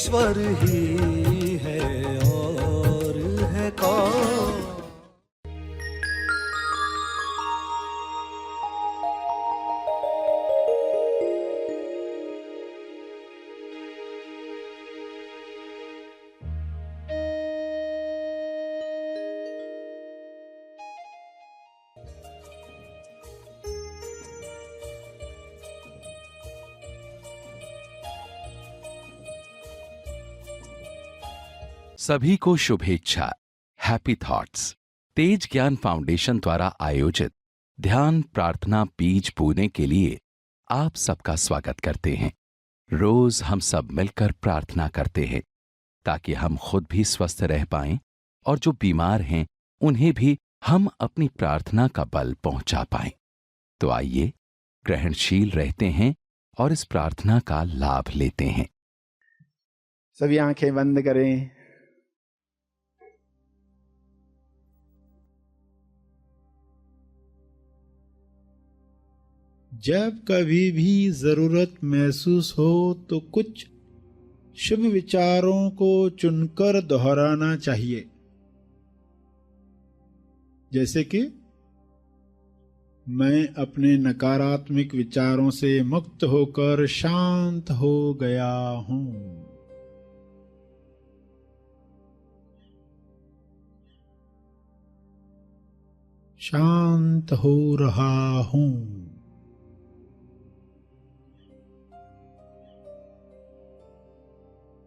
ईश्वर ही है और है कौन। सभी को शुभेच्छा। हैप्पी थॉट्स तेज ज्ञान फाउंडेशन द्वारा आयोजित ध्यान प्रार्थना बीज बोने के लिए आप सबका स्वागत करते हैं। रोज हम सब मिलकर प्रार्थना करते हैं ताकि हम खुद भी स्वस्थ रह पाएं और जो बीमार हैं उन्हें भी हम अपनी प्रार्थना का बल पहुंचा पाएं। तो आइए ग्रहणशील रहते हैं और इस प्रार्थना का लाभ लेते हैं। सभी आंखें बंद करें। जब कभी भी जरूरत महसूस हो तो कुछ शुभ विचारों को चुनकर दोहराना चाहिए, जैसे कि मैं अपने नकारात्मक विचारों से मुक्त होकर शांत हो गया हूं। शांत हो रहा हूं।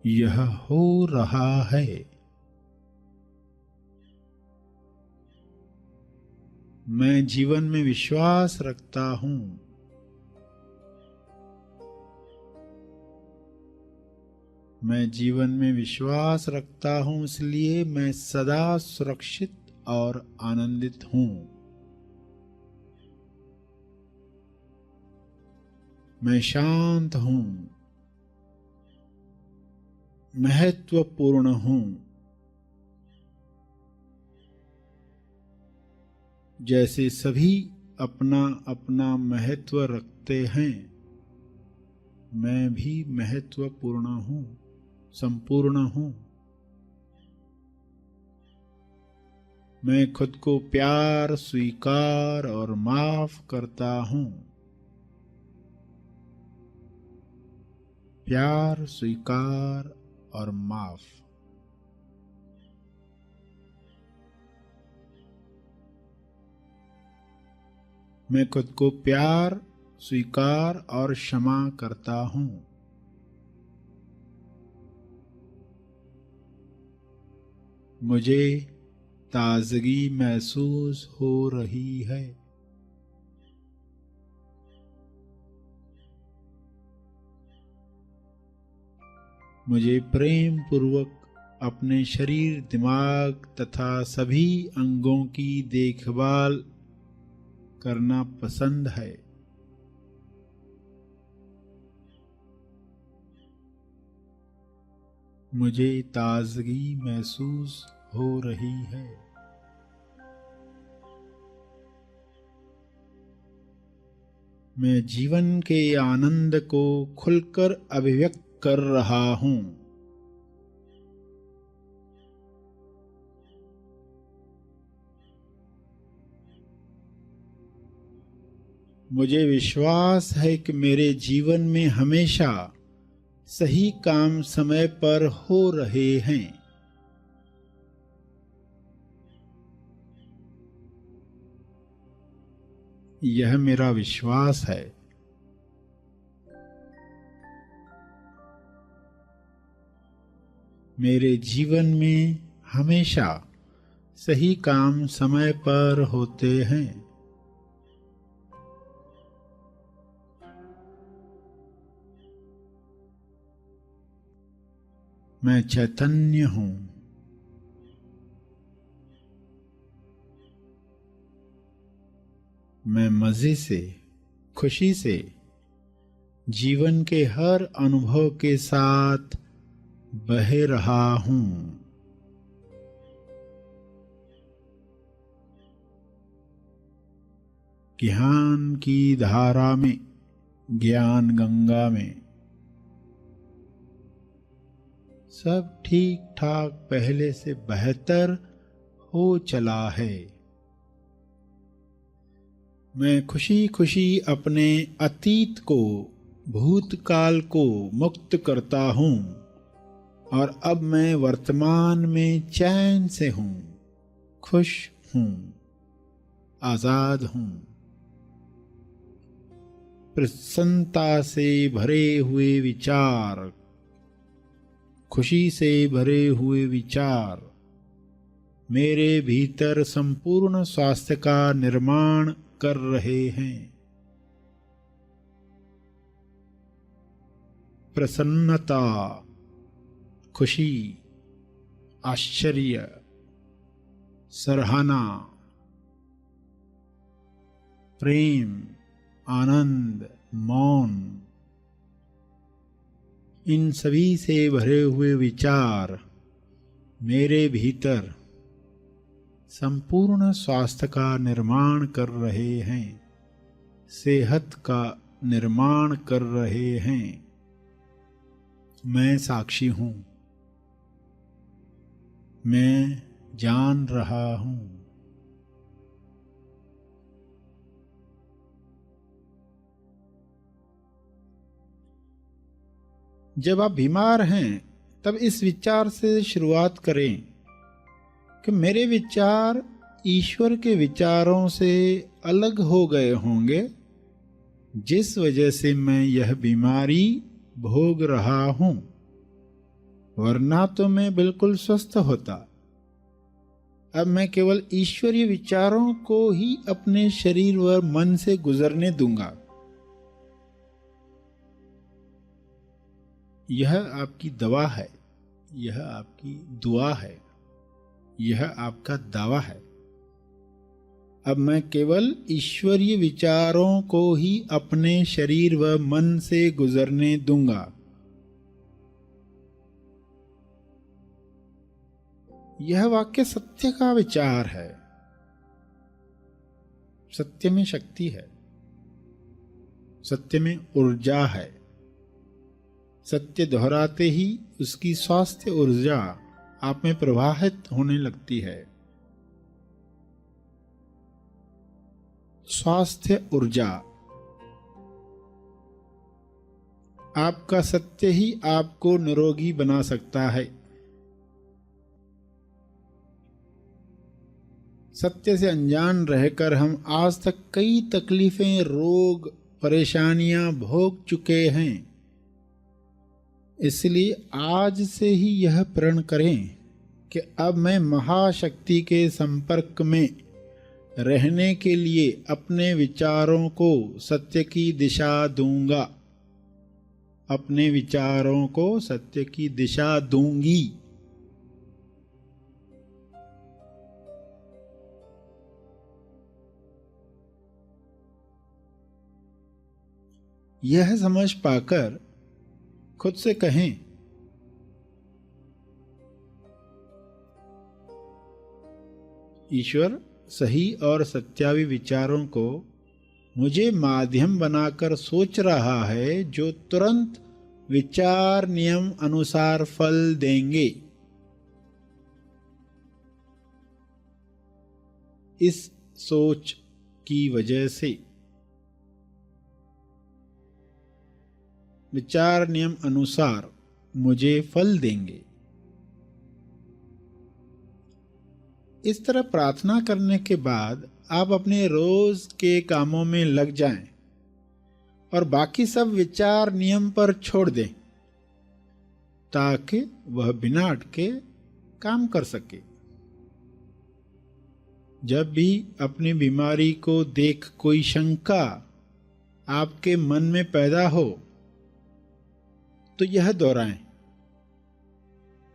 यह हो रहा है। मैं जीवन में विश्वास रखता हूं। मैं जीवन में विश्वास रखता हूं, इसलिए मैं सदा सुरक्षित और आनंदित हूं। मैं शांत हूं, महत्वपूर्ण हूं। जैसे सभी अपना अपना महत्व रखते हैं, मैं भी महत्वपूर्ण हूं, संपूर्ण हूं। मैं खुद को प्यार, स्वीकार और माफ करता हूं। प्यार, स्वीकार और माफ। मैं खुद को प्यार, स्वीकार और क्षमा करता हूं। मुझे ताजगी महसूस हो रही है। मुझे प्रेम पूर्वक अपने शरीर, दिमाग तथा सभी अंगों की देखभाल करना पसंद है। मुझे ताजगी महसूस हो रही है। मैं जीवन के आनंद को खुलकर अभिव्यक्त कर रहा हूं। मुझे विश्वास है कि मेरे जीवन में हमेशा सही काम समय पर हो रहे हैं। यह मेरा विश्वास है। मेरे जीवन में हमेशा सही काम समय पर होते हैं। मैं चैतन्य हूं। मैं मजे से, खुशी से जीवन के हर अनुभव के साथ बह रहा हूं। ज्ञान की धारा में, ज्ञान गंगा में सब ठीक ठाक पहले से बेहतर हो चला है। मैं खुशी खुशी अपने अतीत को, भूतकाल को मुक्त करता हूँ और अब मैं वर्तमान में चैन से हूँ, खुश हूँ, आजाद हूँ। प्रसन्नता से भरे हुए विचार, खुशी से भरे हुए विचार मेरे भीतर संपूर्ण स्वास्थ्य का निर्माण कर रहे हैं। प्रसन्नता, खुशी, आश्चर्य, सराहना, प्रेम, आनंद, मौन, इन सभी से भरे हुए विचार मेरे भीतर संपूर्ण स्वास्थ्य का निर्माण कर रहे हैं, सेहत का निर्माण कर रहे हैं। मैं साक्षी हूँ, मैं जान रहा हूँ। जब आप बीमार हैं तब इस विचार से शुरुआत करें कि मेरे विचार ईश्वर के विचारों से अलग हो गए होंगे, जिस वजह से मैं यह बीमारी भोग रहा हूं, वरना तो मैं बिल्कुल स्वस्थ होता। अब मैं केवल ईश्वरीय विचारों को ही अपने शरीर व मन से गुजरने दूंगा। यह आपकी दवा है, यह आपकी दुआ है, यह आपका दावा है। अब मैं केवल ईश्वरीय विचारों को ही अपने शरीर व मन से गुजरने दूंगा। यह वाक्य सत्य का विचार है। सत्य में शक्ति है, सत्य में ऊर्जा है। सत्य दोहराते ही उसकी स्वास्थ्य ऊर्जा आप में प्रवाहित होने लगती है। स्वास्थ्य ऊर्जा, आपका सत्य ही आपको निरोगी बना सकता है। सत्य से अनजान रहकर हम आज तक कई तकलीफें, रोग, परेशानियां भोग चुके हैं। इसलिए आज से ही यह प्रण करें कि अब मैं महाशक्ति के संपर्क में रहने के लिए अपने विचारों को सत्य की दिशा दूंगा, अपने विचारों को सत्य की दिशा दूंगी। यह समझ पाकर खुद से कहें, ईश्वर सही और सत्यावी विचारों को मुझे माध्यम बनाकर सोच रहा है, जो तुरंत विचार नियम अनुसार फल देंगे। इस सोच की वजह से विचार नियम अनुसार मुझे फल देंगे। इस तरह प्रार्थना करने के बाद आप अपने रोज के कामों में लग जाएं और बाकी सब विचार नियम पर छोड़ दें, ताकि वह बिना अटके काम कर सके। जब भी अपनी बीमारी को देख कोई शंका आपके मन में पैदा हो, तो यह दोहराएं,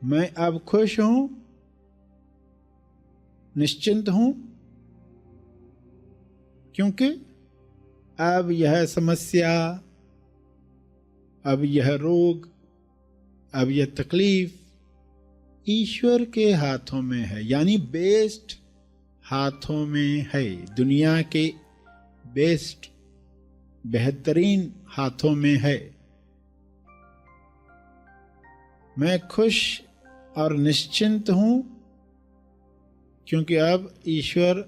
मैं अब खुश हूं, निश्चिंत हूं, क्योंकि अब यह समस्या, अब यह रोग, अब यह तकलीफ ईश्वर के हाथों में है, यानी बेस्ट हाथों में है। दुनिया के बेस्ट, बेहतरीन हाथों में है। मैं खुश और निश्चिंत हूं, क्योंकि अब ईश्वर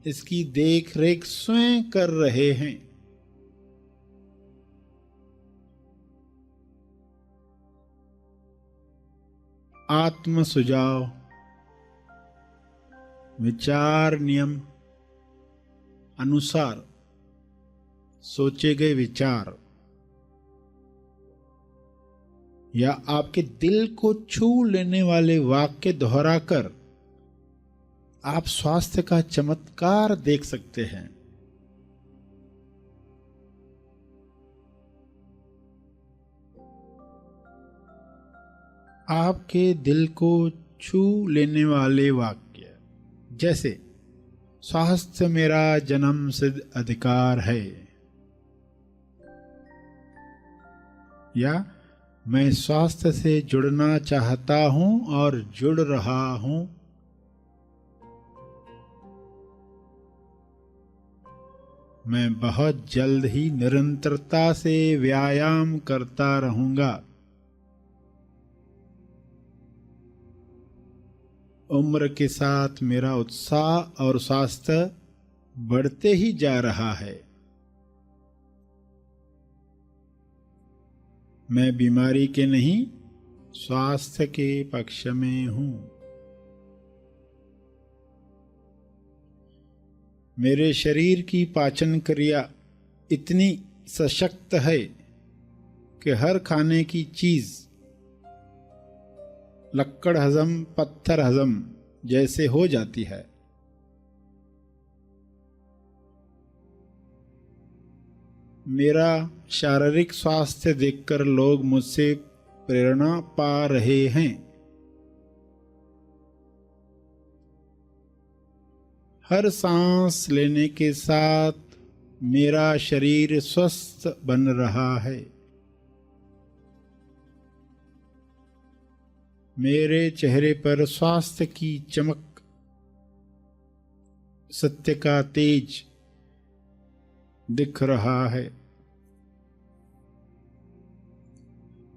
इसकी देख रेख स्वयं कर रहे हैं। आत्म सुझाव, विचार नियम अनुसार सोचे गए विचार या आपके दिल को छू लेने वाले वाक्य दोहराकर आप स्वास्थ्य का चमत्कार देख सकते हैं। आपके दिल को छू लेने वाले वाक्य जैसे स्वास्थ्य मेरा जन्म सिद्ध अधिकार है, या मैं स्वास्थ्य से जुड़ना चाहता हूं और जुड़ रहा हूं, मैं बहुत जल्द ही निरंतरता से व्यायाम करता रहूंगा, उम्र के साथ मेरा उत्साह और स्वास्थ्य बढ़ते ही जा रहा है, मैं बीमारी के नहीं स्वास्थ्य के पक्ष में हूं, मेरे शरीर की पाचन क्रिया इतनी सशक्त है कि हर खाने की चीज लक्कड़ हजम पत्थर हजम जैसे हो जाती है। मेरा शारीरिक स्वास्थ्य देखकर लोग मुझसे प्रेरणा पा रहे हैं, हर सांस लेने के साथ मेरा शरीर स्वस्थ बन रहा है, मेरे चेहरे पर स्वास्थ्य की चमक, सत्य का तेज दिख रहा है,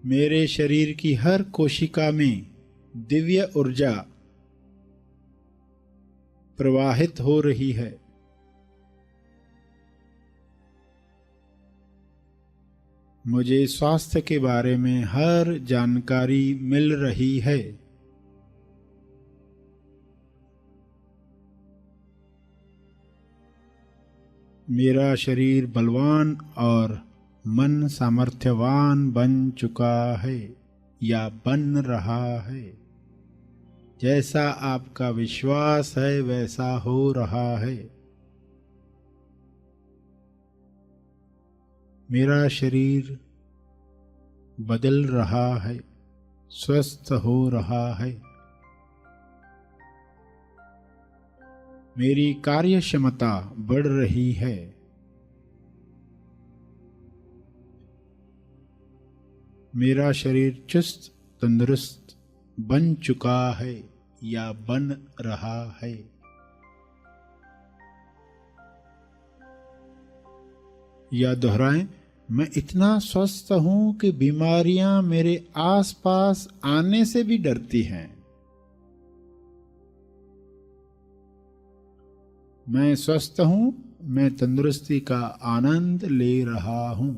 मेरे शरीर की हर कोशिका में दिव्य ऊर्जा प्रवाहित हो रही है, मुझे स्वास्थ्य के बारे में हर जानकारी मिल रही है, मेरा शरीर बलवान और मन सामर्थ्यवान बन चुका है या बन रहा है, जैसा आपका विश्वास है वैसा हो रहा है, मेरा शरीर बदल रहा है, स्वस्थ हो रहा है, मेरी कार्य क्षमता बढ़ रही है, मेरा शरीर चुस्त तंदुरुस्त बन चुका है या बन रहा है, या दोहराएं, मैं इतना स्वस्थ हूं कि बीमारियां मेरे आसपास आने से भी डरती हैं, मैं स्वस्थ हूं, मैं तंदुरुस्ती का आनंद ले रहा हूं,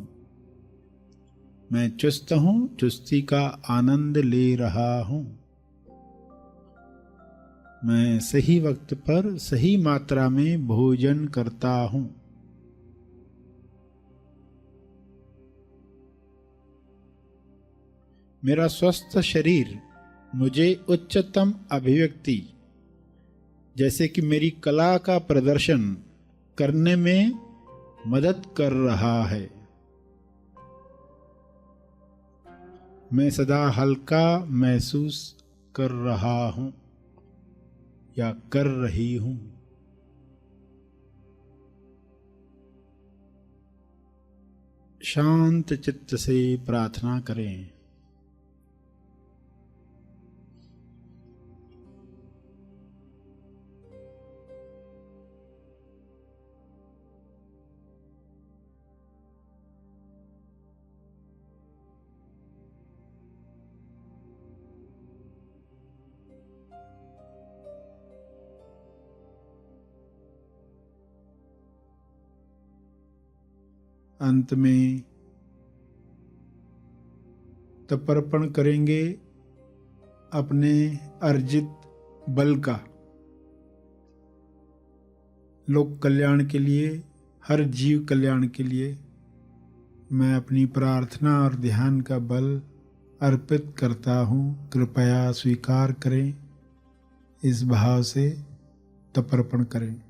मैं चुस्त हूं, चुस्ती का आनंद ले रहा हूं, मैं सही वक्त पर सही मात्रा में भोजन करता हूं, मेरा स्वस्थ शरीर मुझे उच्चतम अभिव्यक्ति जैसे कि मेरी कला का प्रदर्शन करने में मदद कर रहा है, मैं सदा हल्का महसूस कर रहा हूं या कर रही हूं, शांत चित्त से प्रार्थना करें। अंत में तर्पण करेंगे अपने अर्जित बल का, लोक कल्याण के लिए, हर जीव कल्याण के लिए मैं अपनी प्रार्थना और ध्यान का बल अर्पित करता हूँ, कृपया स्वीकार करें। इस भाव से तर्पण करें।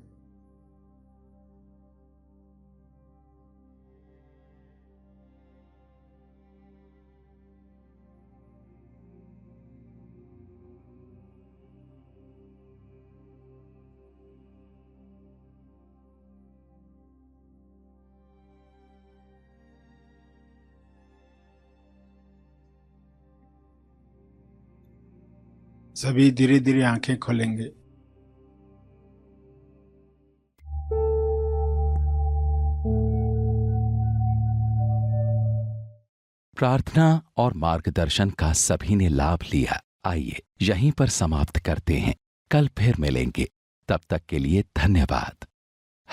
सभी धीरे धीरे आंखें खोलेंगे। प्रार्थना और मार्गदर्शन का सभी ने लाभ लिया। आइए यहीं पर समाप्त करते हैं। कल फिर मिलेंगे। तब तक के लिए धन्यवाद।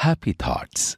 Happy thoughts.